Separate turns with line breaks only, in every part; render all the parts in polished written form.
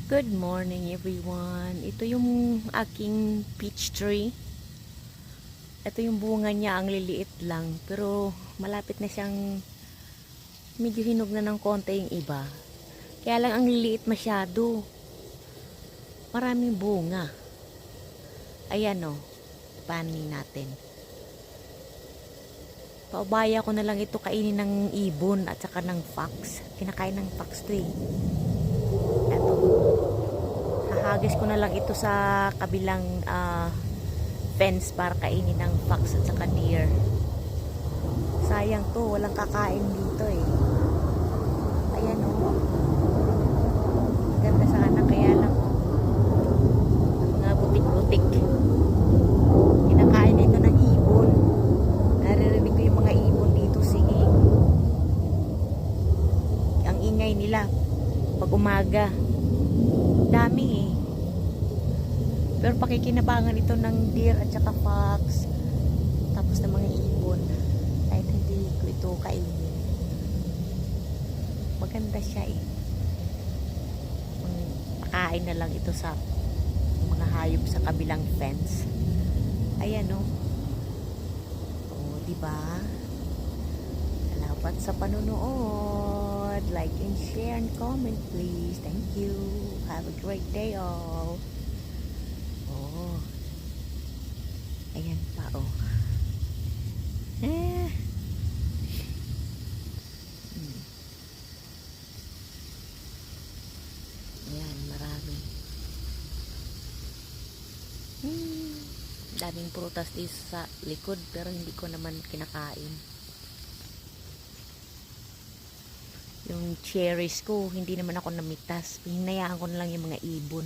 Good morning everyone. Ito yung aking peach tree. Ito yung bunga niya, ang liliit lang. Pero malapit na siyang medyo hinog na ng konti yung iba. Kaya lang ang liliit masyado. Maraming bunga. Ayan o. Panin natin. Paubaya ko na lang ito kainin ng ibon at saka ng fox. Kinakain ng fox to eh. Ito. Hahagis ko na lang ito sa kabilang fence para kainin ng fox at saka deer. Sayang to, walang kakain dito eh. Ayan o. Ganda sana, kaya lang mga butik-butik. Kinakain ito ng ibon. Naririnig ko yung mga ibon dito singing. Ang ingay nila pag umaga. Dami eh. Pero pakikinabangan ito ng deer at saka fox. Tapos ng mga ibon. Kahit hindi ko ito kainin. Maganda siya eh. Pakain na lang ito sa mga hayop sa kabilang fence. Ayan o. O, diba? Salamat sa panunood. Like and share and comment please. Thank you. Have a great day all. Oh. Ayan pa oh. Ayan, marami. Daming prutas dito sa likod pero hindi ko naman kinakain. Yung cherries ko, hindi naman ako namitas. Hinayaan ko na lang yung mga ibon.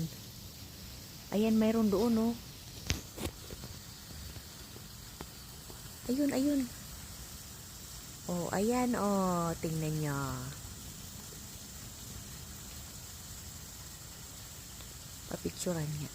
Ayan, mayroon doon oh. Ayun, ayun. Oh, ayan oh. Tingnan nyo. Papicturan niya.